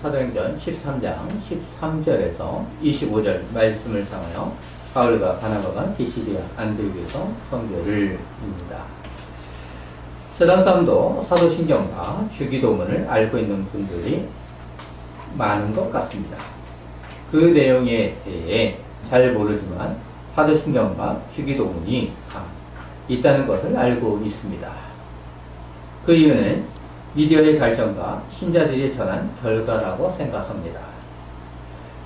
사도행전 13장 13절에서 25절 말씀을 통하여 바울과 바나바가 피시디아 안디옥에서 선교를 입니다. 세상 사람도 사도신경과 주기도문을 알고 있는 분들이 많은 것 같습니다. 그 내용에 대해 잘 모르지만 사도신경과 주기도문이 있다는 것을 알고 있습니다. 그 이유는 미디어의 발전과 신자들이 전한 결과라고 생각합니다.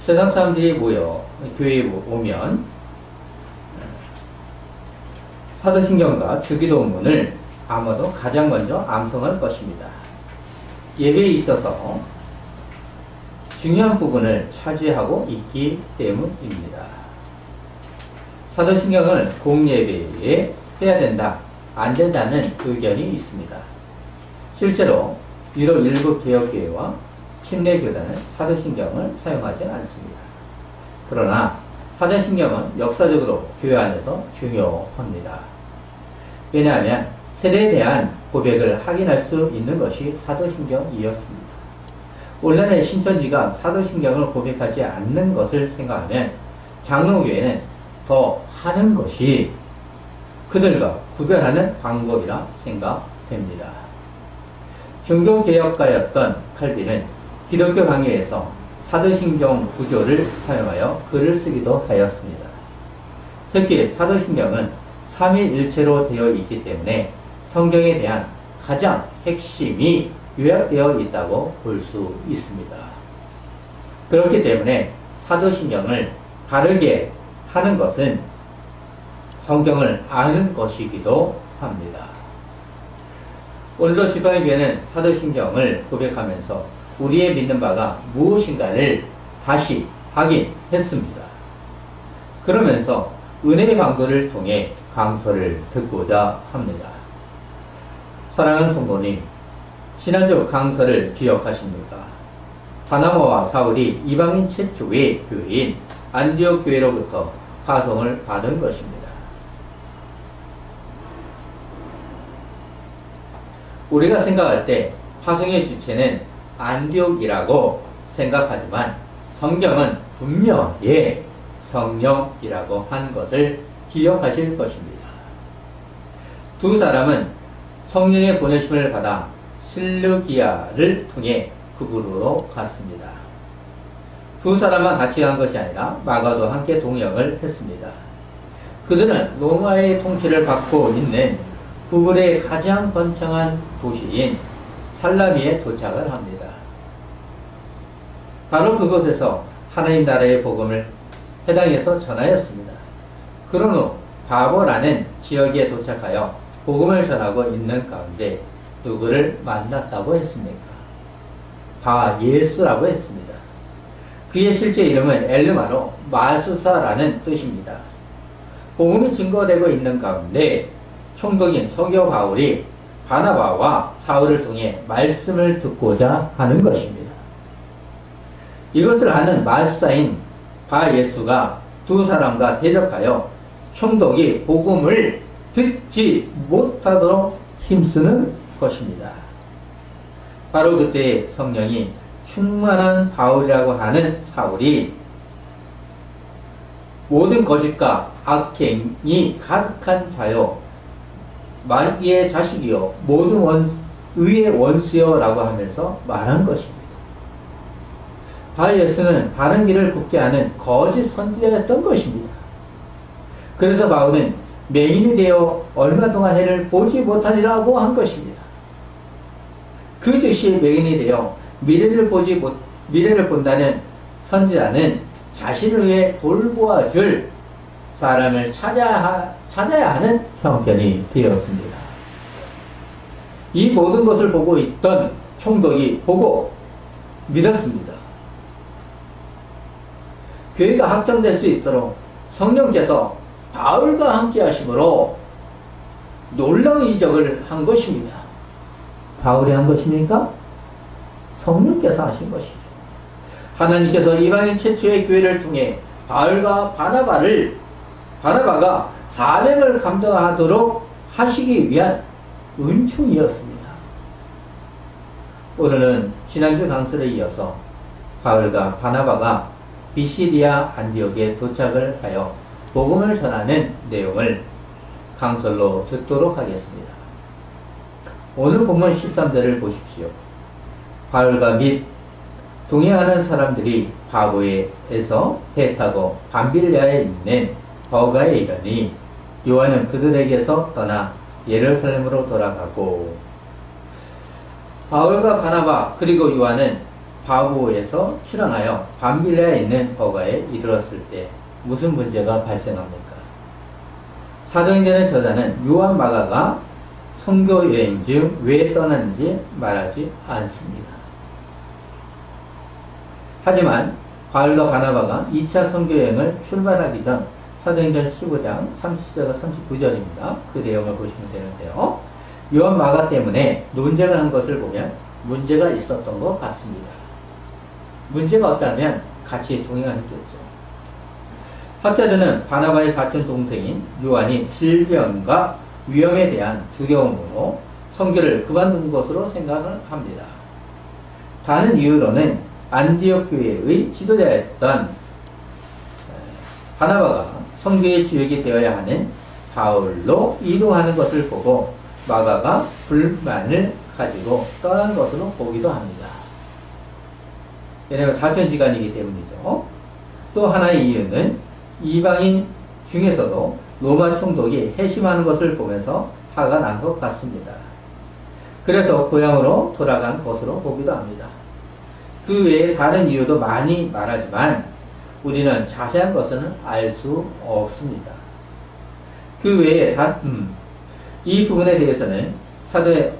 세상 사람들이 모여 교회에 오면 사도신경과 주기도문을 아마도 가장 먼저 암송할 것입니다. 예배에 있어서 중요한 부분을 차지하고 있기 때문입니다. 사도신경을 공예배에 해야 된다, 안 된다는 의견이 있습니다. 실제로 유럽 일부 개혁교회와 침례교단은 사도신경을 사용하지 않습니다. 그러나 사도신경은 역사적으로 교회 안에서 중요합니다. 왜냐하면 세대에 대한 고백을 확인할 수 있는 것이 사도신경이었습니다. 오늘날의 신천지가 사도신경을 고백하지 않는 것을 생각하면 장로교회는 더 하는 것이 그들과 구별하는 방법이라 생각됩니다. 종교개혁가였던 칼빈은 기독교 강요에서 사도신경 구조를 사용하여 글을 쓰기도 하였습니다. 특히 사도신경은 삼위일체로 되어 있기 때문에 성경에 대한 가장 핵심이 요약되어 있다고 볼 수 있습니다. 그렇기 때문에 사도신경을 바르게 하는 것은 성경을 아는 것이기도 합니다. 오늘도 지팡이교회는 사도신경을 고백하면서 우리의 믿는 바가 무엇인가를 다시 확인했습니다. 그러면서 은혜의 강도를 통해 강서를 듣고자 합니다. 사랑하는 성도님, 지난주 강서를 기억하십니까? 바나바와 사울이 이방인 최초의 교회인 안디옥 교회로부터 파송을 받은 것입니다. 우리가 생각할 때 파송의 주체는 안디옥이라고 생각하지만 성경은 분명히 성령이라고 한 것을 기억하실 것입니다. 두 사람은 성령의 보내심을 받아 실루기아를 통해 그곳으로 갔습니다. 두 사람만 같이 간 것이 아니라 마가도 함께 동역을 했습니다. 그들은 로마의 통치를 받고 있는 구글의 가장 번창한 도시인 살라미에 도착을 합니다. 바로 그곳에서 하나님 나라의 복음을 해당해서 전하였습니다. 그런 후 바보라는 지역에 도착하여 복음을 전하고 있는 가운데 누구를 만났다고 했습니까? 바예수라고 했습니다. 그의 실제 이름은 엘르마로 마수사라는 뜻입니다. 복음이 증거되고 있는 가운데 총독인 서교 바울이 바나바와 사울을 통해 말씀을 듣고자 하는 것입니다. 이것을 아는 마수사인 바예수가 두 사람과 대적하여 총독이 복음을 듣지 못하도록 힘쓰는 것입니다. 바로 그때 성령이 충만한 바울이라고 하는 사울이 모든 거짓과 악행이 가득한 자요, 마귀의 자식이요, 모든 의의 원수요 라고 하면서 말한 것입니다. 바예수는 바른 길을 굽게 하는 거짓 선지자였던 것입니다. 그래서 바울은 맹인이 되어 얼마 동안 해를 보지 못하리라고 한 것입니다. 그 즉시 맹인이 되어 미래를 본다는 선지자는 자신을 위해 돌보아줄 사람을 찾아야 하는 형편이 되었습니다. 이 모든 것을 보고 있던 총독이 보고 믿었습니다. 교회가 확정될 수 있도록 성령께서 바울과 함께 하심으로 놀라운 이적을 한 것입니다. 바울이 한 것입니까? 성령께서 하신 것이죠. 하나님께서 이방인 최초의 교회를 통해 바울과 바나바가 사명을 감당하도록 하시기 위한 은총이었습니다. 오늘은 지난주 강설에 이어서 바울과 바나바가 비시디아 안디옥에 도착을 하여 복음을 전하는 내용을 강설로 듣도록 하겠습니다. 오늘 본문 13절을 보십시오. 바울과 및 동행하는 사람들이 바보에서 배 타고 밤빌리아에 있는 버가에 이르니 요한은 그들에게서 떠나 예루살렘으로 돌아가고, 바울과 바나바 그리고 요한은 바보에서 출항하여 밤빌리아에 있는 버가에 이르렀을 때 무슨 문제가 발생합니까? 사도행전의 저자는 요한 마가가 선교 여행 중 왜 떠났는지 말하지 않습니다. 하지만 바울과 바나바가 2차 선교 여행을 출발하기 전 사도행전 15장 30절과 39절입니다. 그 내용을 보시면 되는데요. 요한 마가 때문에 논쟁을 한 것을 보면 문제가 있었던 것 같습니다. 문제가 없다면 같이 동행하겠죠. 학자들은 바나바의 사촌 동생인 요한이 질병과 위험에 대한 두려움으로 선교를 그만둔 것으로 생각을 합니다. 다른 이유로는 안디옥 교회의 지도자였던 바나바가 선교의 주역이 되어야 하는 바울로 이동하는 것을 보고 마가가 불만을 가지고 떠난 것으로 보기도 합니다. 왜냐하면 사촌지간이기 때문이죠. 또 하나의 이유는 이방인 중에서도 로마 총독이 해심하는 것을 보면서 화가 난 것 같습니다. 그래서 고향으로 돌아간 것으로 보기도 합니다. 그 외에 다른 이유도 많이 말하지만 우리는 자세한 것은 알 수 없습니다. 그 외에 이 부분에 대해서는 사도행전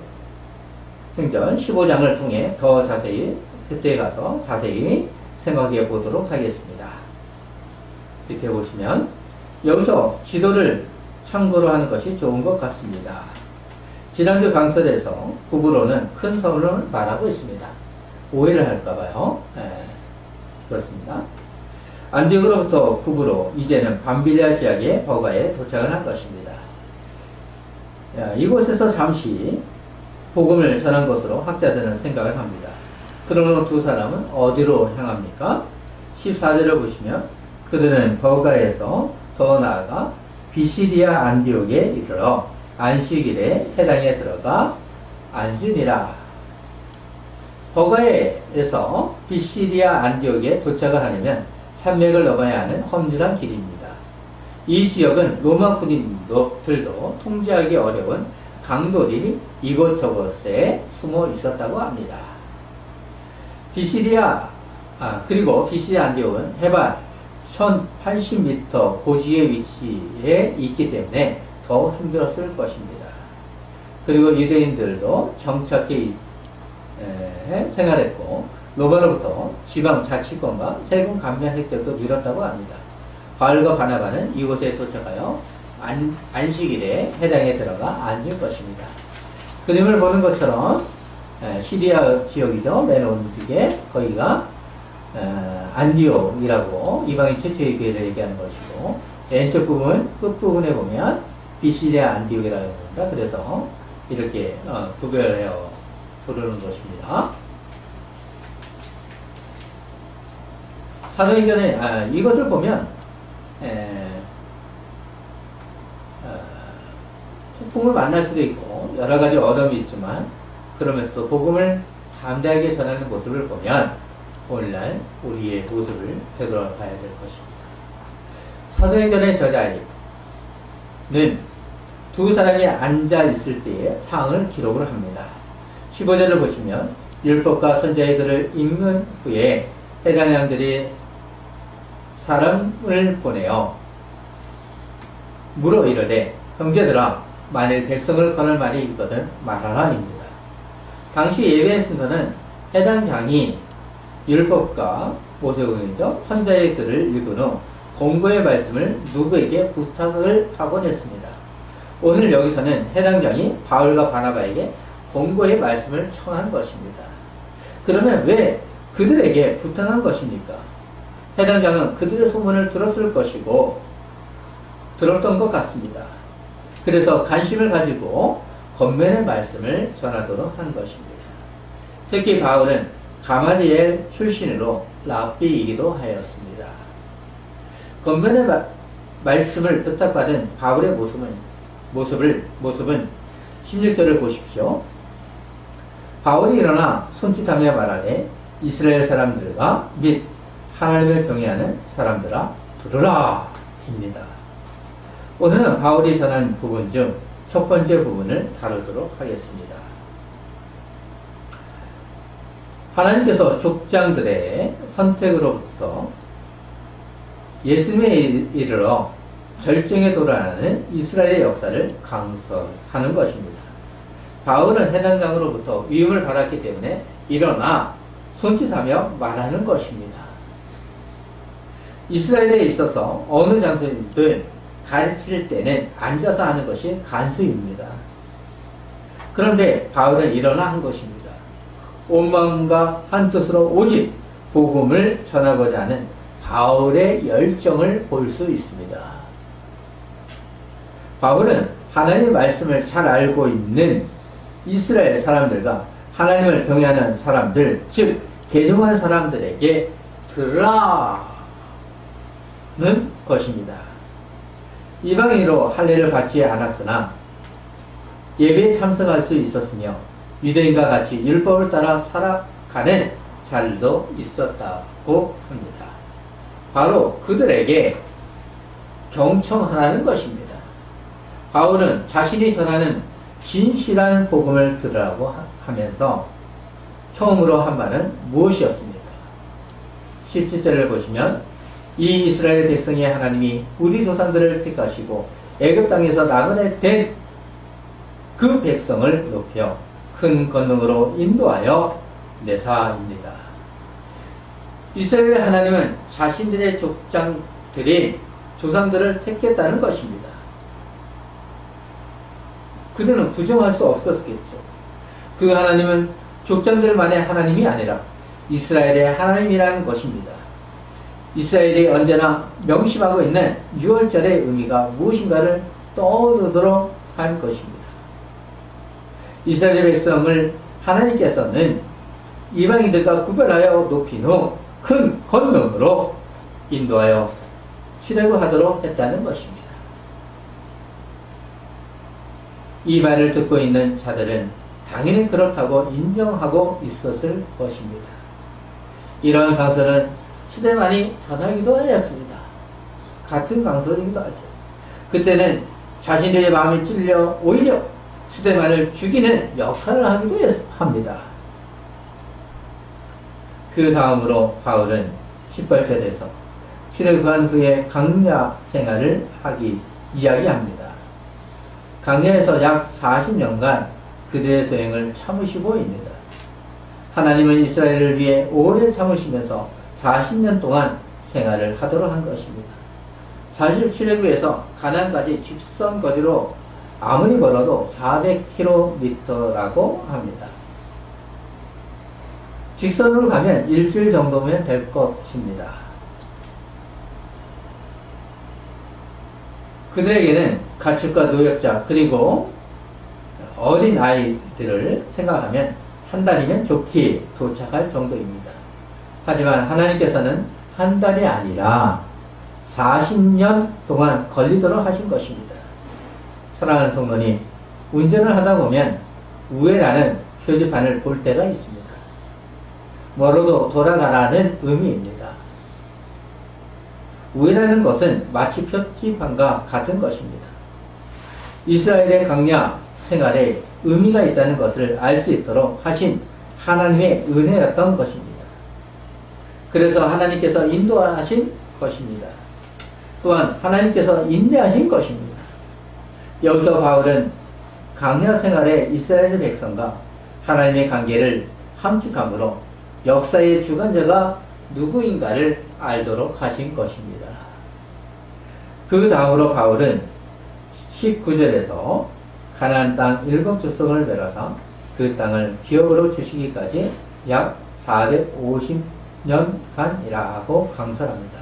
15장을 통해 더 자세히 그때 가서 자세히 생각해 보도록 하겠습니다. 이렇게 보시면 여기서 지도를 참고로 하는 것이 좋은 것 같습니다. 지난주 강설에서 구브로는 큰 섬을 말하고 있습니다. 오해를 할까봐요. 그렇습니다. 안디옥으로부터 구브로, 이제는 밤빌리아 지역의 버가에 도착을 한 것입니다. 이곳에서 잠시 복음을 전한 것으로 학자들은 생각을 합니다. 그러면 두 사람은 어디로 향합니까? 14절을 보시면 그들은 버가에서 더 나아가 비시디아 안디옥에 이르러 안식일에 해당에 들어가 앉으니라. 버가에서 비시디아 안디옥에 도착을 하려면 산맥을 넘어야 하는 험준한 길입니다. 이 지역은 로마 군인들도 통제하기 어려운 강돌이 이곳저곳에 숨어 있었다고 합니다. 그리고 비시디아 안디옥은 해발 1080m 고지의 위치에 있기 때문에 더 힘들었을 것입니다. 그리고 유대인들도 정착해 생활했고 로마로부터 지방 자치권과 세금 감면 혜택도 누렸다고 합니다. 바울과 바나바는 이곳에 도착하여 안식일에 해당에 들어가 앉을 것입니다. 그림을 보는 것처럼 시리아 지역이죠. 맨 오른쪽에 거기가 안디옥이라고 이방인 최초의 교회를 얘기하는 것이고, 왼쪽 부분 끝부분에 보면 비시디아 안디옥이라고 합니다. 그래서 이렇게 구별해서 부르는 것입니다. 사도행전에 이것을 보면 폭풍을 만날 수도 있고 여러 가지 어려움이 있지만 그러면서도 복음을 담대하게 전하는 모습을 보면 오늘날 우리의 모습을 되돌아봐야 될 것입니다. 사도행전의 저자는 두 사람이 앉아 있을 때의 상황을 기록을 합니다. 15절을 보시면 율법과 선지자의 글을 읽는 후에 해당 양들이 사람을 보내어 물어 이르되 형제들아 만일 백성을 권할 말이 있거든 말하라입니다. 당시 예배의 순서는 해당 장이 율법과 모세오경이죠. 선지자의 글을 읽은 후 공고의 말씀을 누구에게 부탁을 하곤 했습니다. 오늘 여기서는 해당 장이 바울과 바나바에게 공고의 말씀을 청한 것입니다. 그러면 왜 그들에게 부탁한 것입니까? 해당 장은 그들의 소문을 들었을 것이고 들었던 것 같습니다. 그래서 관심을 가지고 권면의 말씀을 전하도록 한 것입니다. 특히 바울은 가말리엘 출신으로 랍비이기도 하였습니다. 건면의 말씀을 부탁받은 바울의 모습은 16절을 보십시오. 바울이 일어나 손짓하며 말하되 이스라엘 사람들과 및 하나님을 경외하는 사람들아 들으라 입니다. 오늘은 바울이 전한 부분 중 첫 번째 부분을 다루도록 하겠습니다. 하나님께서 족장들의 선택으로부터 예수님에 이르러 절정에 도달하는 이스라엘의 역사를 강설하는 것입니다. 바울은 해당장으로부터 위임을 받았기 때문에 일어나 손짓하며 말하는 것입니다. 이스라엘에 있어서 어느 장소이든 가르칠 때는 앉아서 하는 것이 간수입니다. 그런데 바울은 일어나 한 것입니다. 온 마음과 한 뜻으로 오직 복음을 전하고자 하는 바울의 열정을 볼 수 있습니다. 바울은 하나님의 말씀을 잘 알고 있는 이스라엘 사람들과 하나님을 경외하는 사람들, 즉 개종한 사람들에게 들으라는 것입니다. 이방인으로 할례를 받지 않았으나 예배에 참석할 수 있었으며 유대인과 같이 율법을 따라 살아가는 자들도 있었다고 합니다. 바로 그들에게 경청하라는 것입니다. 바울은 자신이 전하는 진실한 복음을 들으라고 하면서 처음으로 한 말은 무엇이었습니까? 17절을 보시면 이 이스라엘 백성의 하나님이 우리 조상들을 택하시고 애굽 땅에서 나그네 된 그 백성을 높여 큰 권능으로 인도하여 내사입니다. 이스라엘 하나님은 자신들의 조상들을 택했다는 것입니다. 그들은 부정할 수 없었겠죠. 그 하나님은 족장들만의 하나님이 아니라 이스라엘의 하나님이라는 것입니다. 이스라엘이 언제나 명심하고 있는 6월절의 의미가 무엇인가를 떠오르도록 한 것입니다. 이스라엘 백성을 하나님께서는 이방인들과 구별하여 높인 후 큰 권능으로 인도하여 출애굽하도록 했다는 것입니다. 이 말을 듣고 있는 자들은 당연히 그렇다고 인정하고 있었을 것입니다. 이러한 강서는 스데반이 전하기도 하였습니다. 같은 강서이기도 하죠. 그때는 자신들의 마음이 찔려 오히려 스데반을 죽이는 역할을 하기도 합니다. 그 다음으로 바울은 18절에서 출애굽한 후에 강야 생활을 이야기합니다. 강야에서 약 40년간 그들의 소행을 참으시고 있습니다. 하나님은 이스라엘을 위해 오래 참으시면서 40년 동안 생활을 하도록 한 것입니다. 사실 출애굽에서 가나안까지 직선 거리로 아무리 걸어도 400km라고 합니다. 직선으로 가면 일주일 정도면 될 것입니다. 그들에게는 가축과 노약자 그리고 어린 아이들을 생각하면 한 달이면 좋게 도착할 정도입니다. 하지만 하나님께서는 한 달이 아니라 40년 동안 걸리도록 하신 것입니다. 사랑하는 성도님, 운전을 하다 보면 우회라는 표지판을 볼 때가 있습니다. 멀어도 돌아가라는 의미입니다. 우회라는 것은 마치 표지판과 같은 것입니다. 이스라엘의 강야 생활에 의미가 있다는 것을 알 수 있도록 하신 하나님의 은혜였던 것입니다. 그래서 하나님께서 인도하신 것입니다. 또한 하나님께서 인내하신 것입니다. 여기서 바울은 강야 생활의 이스라엘 백성과 하나님의 관계를 함축함으로 역사의 주관자가 누구인가를 알도록 하신 것입니다. 그 다음으로 바울은 19절에서 가나안 땅 7족속을 멸하사 그 땅을 기업으로 주시기까지 약 450년간이라고 강설합니다.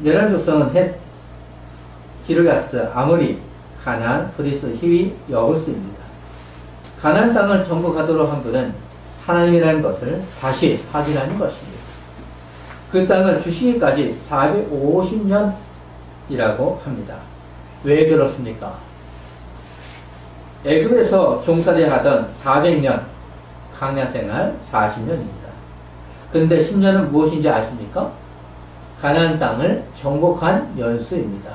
멸한 족속은 헷, 기르가스, 아모리, 가나안, 브리스, 히위, 여부스입니다. 가나안 땅을 정복하도록 한 분은 하나님이라는 것을 다시 확인하는 것입니다. 그 땅을 주시기까지 450년이라고 합니다. 왜 그렇습니까? 애굽에서 종살이 하던 400년, 광야생활 40년입니다. 그런데 10년은 무엇인지 아십니까? 가나안 땅을 정복한 연수입니다.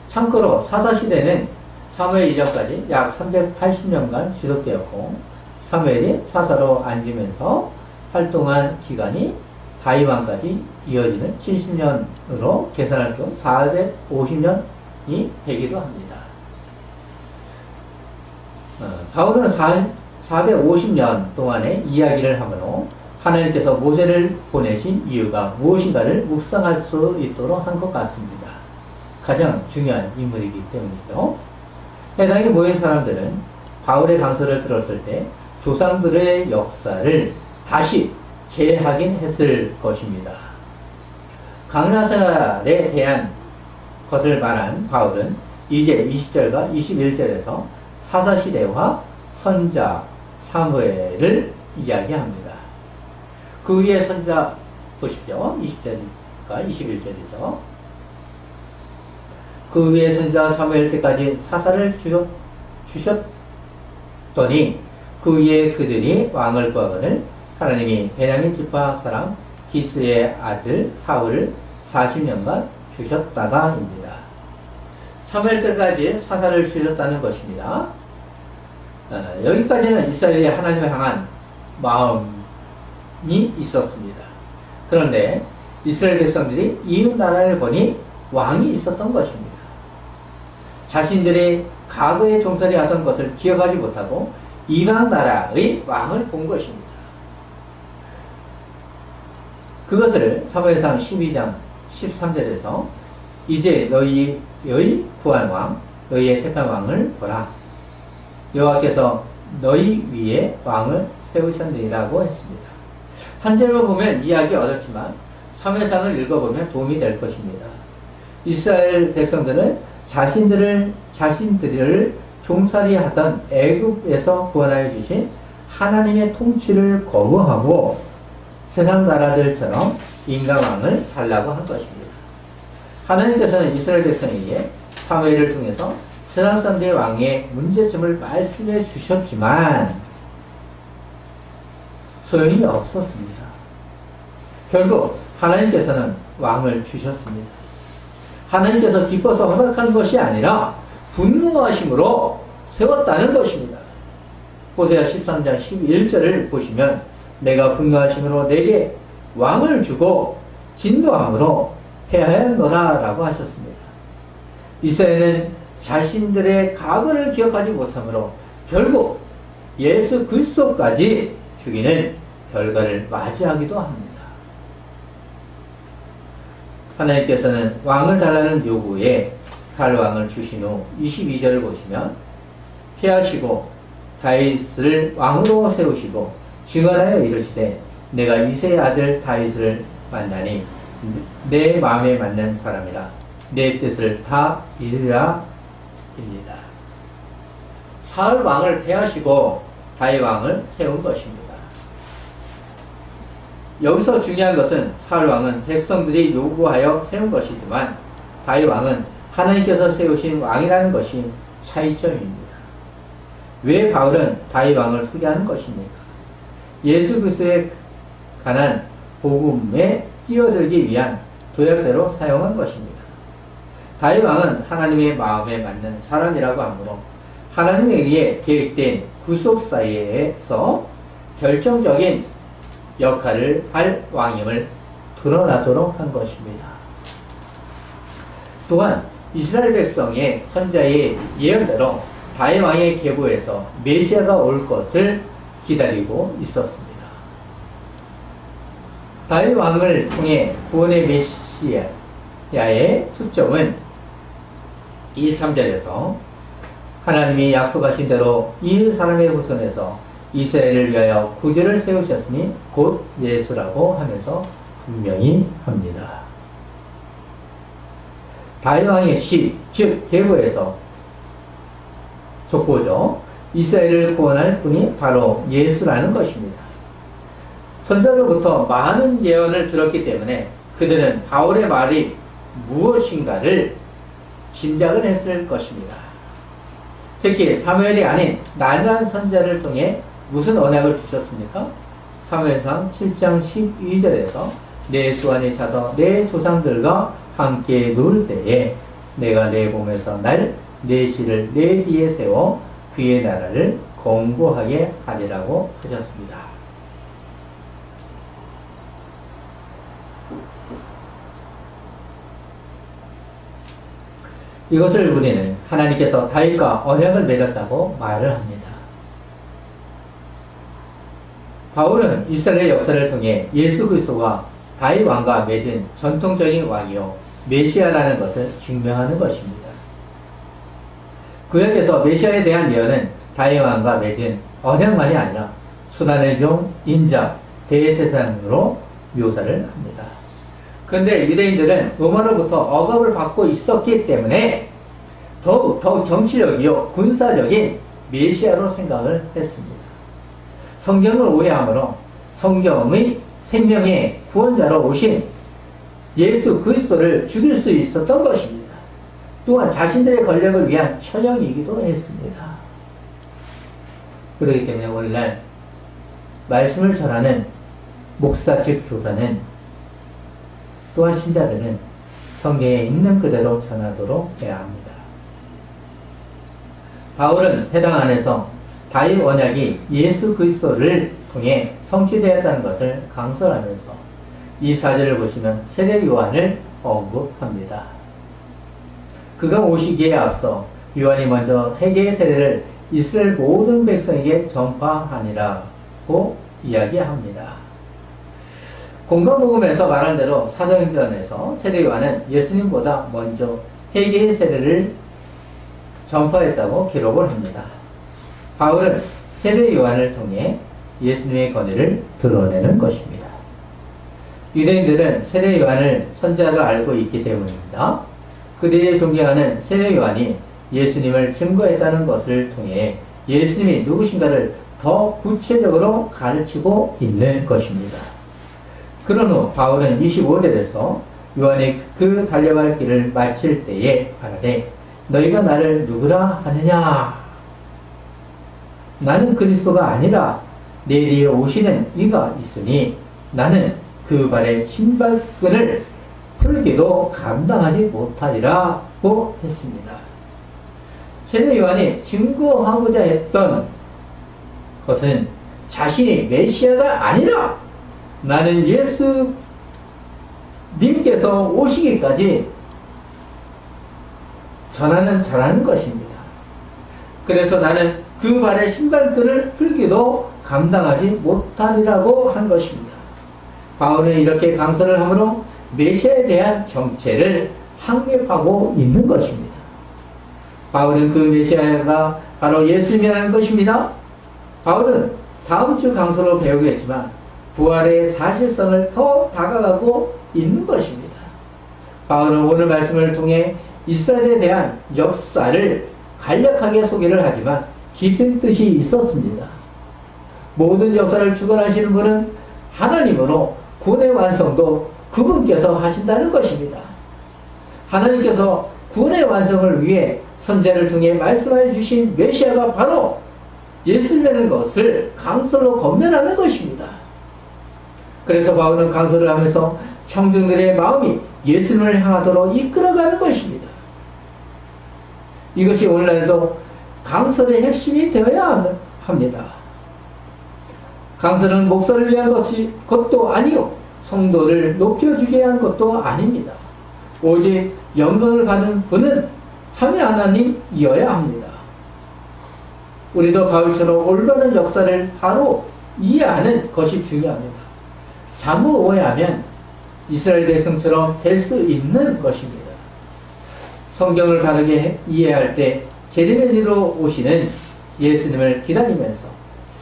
참고로 사사시대는 사무엘 이전까지 약 380년간 지속되었고 사무엘이 사사로 앉으면서 활동한 기간이 다윗 왕까지 이어지는 70년으로 계산할 경우 450년이 되기도 합니다. 바울은 450년 동안의 이야기를 하므로 하나님께서 모세를 보내신 이유가 무엇인가를 묵상할 수 있도록 한 것 같습니다. 가장 중요한 인물이기 때문이죠. 해당에 모인 사람들은 바울의 강서를 들었을 때 조상들의 역사를 다시 재확인했을 것입니다. 광야생활에 대한 것을 말한 바울은 이제 20절과 21절에서 사사시대와 선자 사무엘을 이야기합니다. 그 위에 선자 보십시오. 20절과 21절이죠. 그 위에 선자 사무엘 때까지 사사를 주셨더니 그 위에 그들이 왕을 구하거늘 하나님이 베냐민 지파 사람 기스의 아들 사울을 40년간 주셨다가입니다. 사무엘 때까지 사사를 주셨다는 것입니다. 여기까지는 이스라엘이 하나님을 향한 마음이 있었습니다. 그런데 이스라엘 백성들이 이웃 나라를 보니 왕이 있었던 것입니다. 자신들이 과거에 종살이 하던 것을 기억하지 못하고 이방 나라의 왕을 본 것입니다. 그것을 사무엘상 12장 13절에서 이제 너희의 구한 왕, 너희의 택한 왕을 보라. 여호와께서 너희 위에 왕을 세우셨느니라고 했습니다. 한 절만 보면 이해하기 어렵지만 사무엘상을 읽어보면 도움이 될 것입니다. 이스라엘 백성들은 자신들을 종살이 하던 애굽에서 구원하여 주신 하나님의 통치를 거부하고 세상 나라들처럼 인간왕을 달라고 한 것입니다. 하나님께서는 이스라엘 백성에게 사무엘을 통해서 세상 사람들의 왕의 문제점을 말씀해 주셨지만 소용이 없었습니다. 결국 하나님께서는 왕을 주셨습니다. 하나님께서 기뻐서 허락한 것이 아니라 분노하심으로 세웠다는 것입니다. 호세아 13장 11절을 보시면 내가 분노하심으로 내게 왕을 주고 진노함으로 패하였노라 라고 하셨습니다. 이스라엘은 자신들의 과거를 기억하지 못하므로 결국 예수 그리스도까지 죽이는 결과를 맞이하기도 합니다. 하나님께서는 왕을 달라는 요구에 살 왕을 주신 후 22절을 보시면 피하시고 다윗을 왕으로 세우시고 증언하여 이르시되 내가 이새의 아들 다윗을 만나니 내 마음에 맞는 사람이라 내 뜻을 다 이루라 입니다. 사울 왕을 패하시고 다윗 왕을 세운 것입니다. 여기서 중요한 것은 사울 왕은 백성들이 요구하여 세운 것이지만 다윗 왕은 하나님께서 세우신 왕이라는 것이 차이점입니다. 왜 바울은 다윗 왕을 소개하는 것입니까? 예수 그리스도에 관한 복음에 뛰어들기 위한 도약대로 사용한 것입니다. 다윗 왕은 하나님의 마음에 맞는 사람이라고 하므로 하나님에 의해 계획된 구속사에서 결정적인 역할을 할 왕임을 드러나도록 한 것입니다. 또한 이스라엘 백성의 선자의 예언대로 다윗 왕의 계보에서 메시아가 올 것을 기다리고 있었습니다. 다윗 왕을 통해 구원의 메시아의 초점은 23절에서 하나님이 약속하신 대로 이 사람의 후손에서 이스라엘을 위하여 구주를 세우셨으니 곧 예수라고 하면서 분명히 합니다. 다윗 왕의 시, 즉 계보에서 족보죠. 이스라엘을 구원할 분이 바로 예수라는 것입니다. 선자로부터 많은 예언을 들었기 때문에 그들은 바울의 말이 무엇인가를 짐작을 했을 것입니다. 특히 사무엘이 아닌 나단 선자를 통해 무슨 언약을 주셨습니까? 사무엘상 7장 12절에서 내 수완이 차서 내 조상들과 함께 누울 때에 내가 내 몸에서 날 내 씨를 내 뒤에 세워 그의 나라를 공고하게 하리라고 하셨습니다. 이것을 우리는 하나님께서 다윗과 언약을 맺었다고 말을 합니다. 바울은 이스라엘 역사를 통해 예수 그리스도가 다윗 왕과 맺은 전통적인 왕이요 메시아라는 것을 증명하는 것입니다. 구약에서 메시아에 대한 예언은 다윗 왕과 맺은 언약만이 아니라 순환의 종, 인자, 대제사장으로 묘사를 합니다. 그런데 유대인들은 로마로부터 억압을 받고 있었기 때문에 더욱 정치력이요 군사적인 메시아로 생각을 했습니다. 성경을 오해함으로 성경의 생명의 구원자로 오신 예수 그리스도를 죽일 수 있었던 것입니다. 또한 자신들의 권력을 위한 처형이기도 했습니다. 그렇기 때문에 오늘날 말씀을 전하는 목사 즉 교사는 또한 신자들은 성경에 있는 그대로 전하도록 해야 합니다. 바울은 해당 안에서 다윗 언약이 예수 그리스도를 통해 성취되었다는 것을 강설하면서 이 사절을 보시면 세례 요한을 언급합니다. 그가 오시기에 앞서 요한이 먼저 회개의 세례를 이스라엘 모든 백성에게 전파하니라고 이야기합니다. 공감복음에서 말한 대로 사도행전에서 세례 요한은 예수님보다 먼저 회개의 세례를 전파했다고 기록을 합니다. 바울은 세례 요한을 통해 예수님의 권위를 드러내는 것입니다. 유대인들은 세례 요한을 선지자로 알고 있기 때문입니다. 그들이 존경하는 세례 요한이 예수님을 증거했다는 것을 통해 예수님이 누구신가를 더 구체적으로 가르치고 있는 것입니다. 그런 후 바울은 25절에서 요한이 그 달려갈 길을 마칠 때에 말하되 너희가 나를 누구라 하느냐? 나는 그리스도가 아니라 내 뒤에 오시는 이가 있으니 나는 그 발의 신발끈을 풀기도 감당하지 못하리라고 했습니다. 세례 요한이 증거하고자 했던 것은 자신이 메시아가 아니라 나는 예수님께서 오시기까지 전하는 자라는 것입니다. 그래서 나는 그 발의 신발끈을 풀기도 감당하지 못하리라고 한 것입니다. 바울은 이렇게 강설을 하므로 메시아에 대한 정체를 확립하고 있는 것입니다. 바울은 그 메시아가 바로 예수님이라는 것입니다. 바울은 다음 주 강서로 배우겠지만 부활의 사실성을 더 다가가고 있는 것입니다. 바울은 오늘 말씀을 통해 이스라엘에 대한 역사를 간략하게 소개를 하지만 깊은 뜻이 있었습니다. 모든 역사를 주관하시는 분은 하나님으로 구원의 완성도 그분께서 하신다는 것입니다. 하나님께서 구원의 완성을 위해 선지자를 통해 말씀해 주신 메시아가 바로 예수님이라는 것을 강설로 건면하는 것입니다. 그래서 바울은 강설을 하면서 청중들의 마음이 예수님을 향하도록 이끌어가는 것입니다. 이것이 오늘날도 강설의 핵심이 되어야 합니다. 강설은 목사를 위한 것도 아니요 성도를 높여주기 위한 것도 아닙니다. 오직 영광을 받는 분은 삼위 하나님이어야 합니다. 우리도 바울처럼 올바른 역사를 바로 이해하는 것이 중요합니다. 잘못 오해하면 이스라엘 백성처럼 될 수 있는 것입니다. 성경을 바르게 이해할 때 재림의지로 오시는 예수님을 기다리면서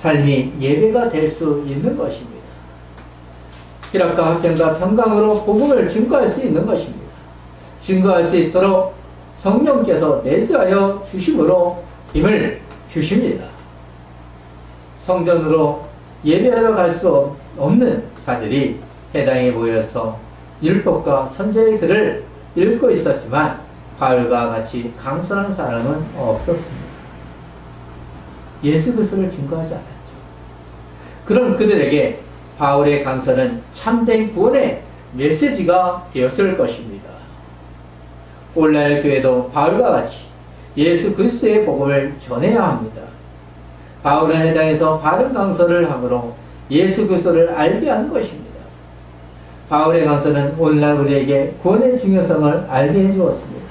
삶이 예배가 될 수 있는 것입니다. 희락과 화평과 평강으로 복음을 증거할 수 있는 것입니다. 증거할 수 있도록 성령께서 내주하여 주심으로 힘을 주십니다. 성전으로 예배하러 갈 수 없는 자들이 회당에 모여서 율법과 선지자의 글을 읽고 있었지만 바울과 같이 강선한 사람은 없었습니다. 예수 그리스도를 증거하지 않았죠. 그런 그들에게 바울의 강선은 참된 구원의 메시지가 되었을 것입니다. 오늘날 교회도 바울과 같이 예수 그리스도의 복음을 전해야 합니다. 바울은 회당에서 바른 강선을 함으로 예수 그리스도를 알게 한 것입니다. 바울의 강선은 오늘날 우리에게 구원의 중요성을 알게 해주었습니다.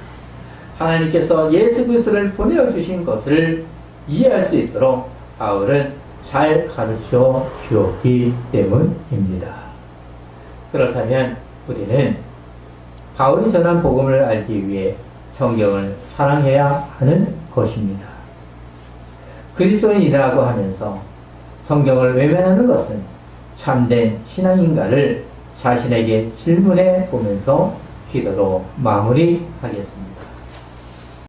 하나님께서 예수 그리스도를 보내주신 것을 이해할 수 있도록 바울은 잘 가르쳐 주었기 때문입니다. 그렇다면 우리는 바울이 전한 복음을 알기 위해 성경을 사랑해야 하는 것입니다. 그리스도인이라고 하면서 성경을 외면하는 것은 참된 신앙인가를 자신에게 질문해 보면서 기도로 마무리하겠습니다.